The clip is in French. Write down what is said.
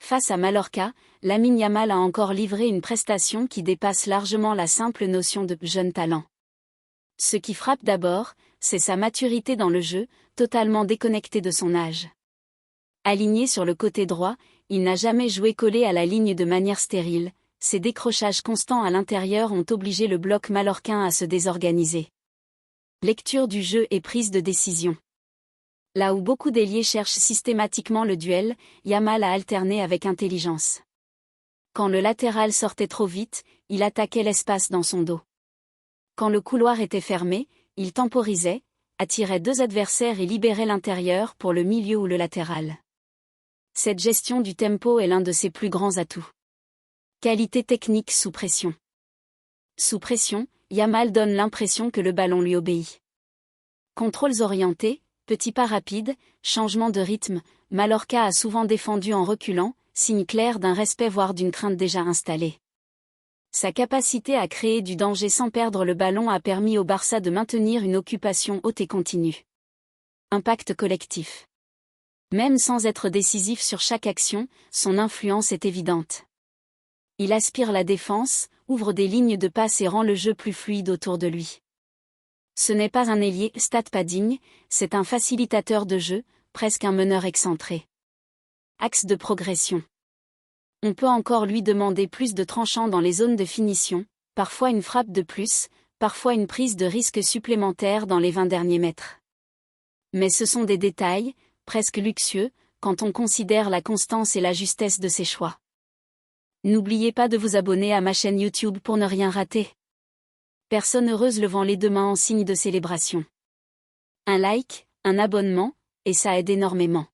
Face à Mallorca, Lamine Yamal a encore livré une prestation qui dépasse largement la simple notion de « jeune talent ». Ce qui frappe d'abord, c'est sa maturité dans le jeu, totalement déconnecté de son âge. Aligné sur le côté droit, il n'a jamais joué collé à la ligne de manière stérile, ses décrochages constants à l'intérieur ont obligé le bloc mallorquin à se désorganiser. Lecture du jeu et prise de décision. Là où beaucoup d'ailiers cherchent systématiquement le duel, Yamal a alterné avec intelligence. Quand le latéral sortait trop vite, il attaquait l'espace dans son dos. Quand le couloir était fermé, il temporisait, attirait deux adversaires et libérait l'intérieur pour le milieu ou le latéral. Cette gestion du tempo est l'un de ses plus grands atouts. Qualité technique sous pression. Sous pression, Yamal donne l'impression que le ballon lui obéit. Contrôles orientés, petits pas rapides, changement de rythme, Mallorca a souvent défendu en reculant, signe clair d'un respect voire d'une crainte déjà installée. Sa capacité à créer du danger sans perdre le ballon a permis au Barça de maintenir une occupation haute et continue. Impact collectif. Même sans être décisif sur chaque action, son influence est évidente. Il aspire la défense, ouvre des lignes de passe et rend le jeu plus fluide autour de lui. Ce n'est pas un ailier stat padding, c'est un facilitateur de jeu, presque un meneur excentré. Axe de progression. On peut encore lui demander plus de tranchant dans les zones de finition, parfois une frappe de plus, parfois une prise de risque supplémentaire dans les 20 derniers mètres. Mais ce sont des détails, presque luxueux, quand on considère la constance et la justesse de ses choix. N'oubliez pas de vous abonner à ma chaîne YouTube pour ne rien rater. Personne heureuse levant les deux mains en signe de célébration. Un like, un abonnement, et ça aide énormément.